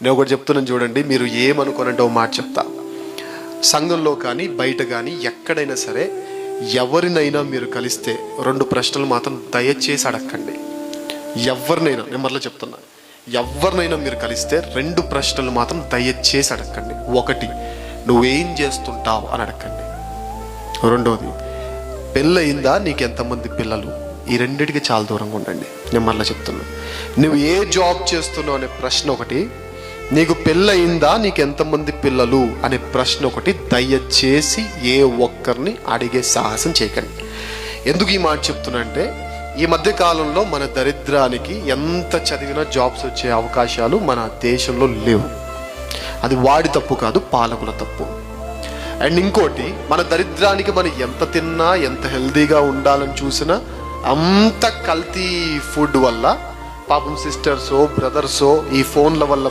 నేను ఒకటి చెప్తున్నాను చూడండి, మీరు ఏమనుకోనంటే ఒక మాట చెప్తా. సంఘంలో కానీ బయట కానీ ఎక్కడైనా సరే ఎవరినైనా మీరు కలిస్తే 2 ప్రశ్నలు మాత్రం దయచేసి అడగండి. ఎవరినైనా, నేను మరలా చెప్తున్నా, ఎవరినైనా మీరు కలిస్తే 2 ప్రశ్నలు మాత్రం దయచేసి అడగండి. 1, నువ్వేం చేస్తుంటావు అని అడగండి. 2, పెళ్ళయిందా, నీకు ఎంతమంది పిల్లలు? ఈ 2టికి చాలా దూరంగా ఉండండి. నేను మరలా చెప్తున్నా, నువ్వు ఏ జాబ్ చేస్తున్నావు అనే ప్రశ్న ఒకటి, నీకు పెళ్ళయిందా, నీకు ఎంతమంది పిల్లలు అనే ప్రశ్న ఒకటి దయచేసి ఏ ఒక్కరిని అడిగే సాహసం చేయకండి. ఎందుకు ఈ మాట చెప్తున్నా అంటే, ఈ మధ్య కాలంలో మన దరిద్రానికి ఎంత చదివినా జాబ్స్ వచ్చే అవకాశాలు మన దేశంలో లేవు. అది వాడి తప్పు కాదు, పాలకుల తప్పు. అండ్ ఇంకోటి, మన దరిద్రానికి మనం ఎంత తిన్నా, ఎంత హెల్దీగా ఉండాలని చూసినా అంత కల్తీ ఫుడ్ వల్ల పాపం సిస్టర్సో బ్రదర్సో ఈ ఫోన్ల వల్ల